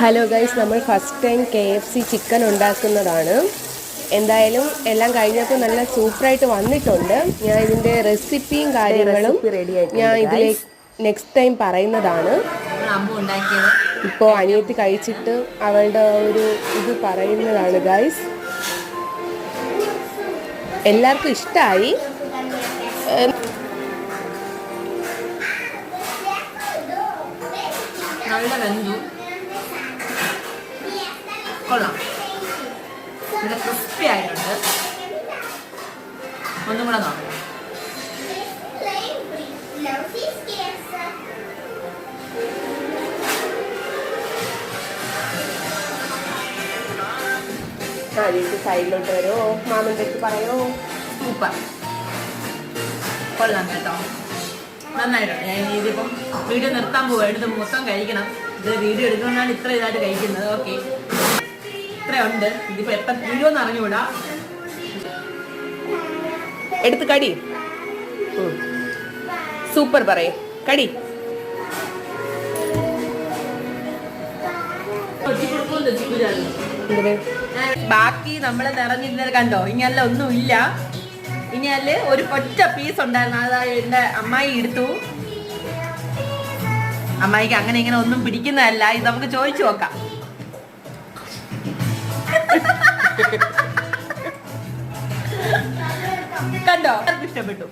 Hello guys, നമ്മൾ first time KFC chicken ഉണ്ടാക്കുന്നതാണ്. എന്തായാലും എല്ലാം കഴിഞ്ഞപ്പോൾ നല്ല സൂപ്പറായിട്ട് വന്നിട്ടുണ്ട്. ഞാൻ ഇതിൻ്റെ റെസിപ്പിയും കാര്യങ്ങളും ഞാൻ ഇതിലേക്ക് നെക്സ്റ്റ് ടൈം പറയുന്നതാണ്. ഇപ്പോൾ അനിയത്തി കഴിച്ചിട്ട് അവളുടെ ഒരു ഇത് പറയുന്നതാണ് ഗൈസ്. എല്ലാവർക്കും ഇഷ്ടമായി. നല്ല വെന്തു, കൊള്ളാം, നല്ല ക്രിസ്പി ആയിട്ടുണ്ട്. ഒന്നും കൂടെ നോക്കാം. സൈഡിലോട്ട് വരുമോ, മാമൻ്റെ അടുത്ത് പറയോ. സൂപ്പർ, കൊള്ളാം കേട്ടോ, നന്നായിട്ടുണ്ട്. ഞാൻ ഇതിപ്പം വീഡിയോ നിർത്താൻ പോവുക, എടുത്ത് മൊത്തം കഴിക്കണം. ഇത് വീഡിയോ എടുക്കുന്നതുകൊണ്ടാണ് ഇത്ര ഇതായിട്ട് കഴിക്കുന്നത്. ഓക്കെ, ഇത്രയുണ്ട്. ഇതിപ്പോൾ എപ്പം വീഡിയോ എന്ന് അറിഞ്ഞുകൂടാ. എടുത്ത് കടി. സൂപ്പർ പറയേ, കടി. ബാക്കി നമ്മൾ നിറഞ്ഞിരുന്നത് കണ്ടോ? ഇനിയല്ല ഒന്നുമില്ല. ഇനിയല്ല ഒരു ഒറ്റ പീസ് ഉണ്ടായിരുന്നു, അതായത് എൻ്റെ അമ്മായി എടുത്തു. അമ്മായിക്ക് അങ്ങനെ ഇങ്ങനെ ഒന്നും പിടിക്കുന്നതല്ല. ഇത് നമുക്ക് ചോദിച്ചു നോക്കാം. കണ്ടോ? ഇഷ്ടപ്പെട്ടു.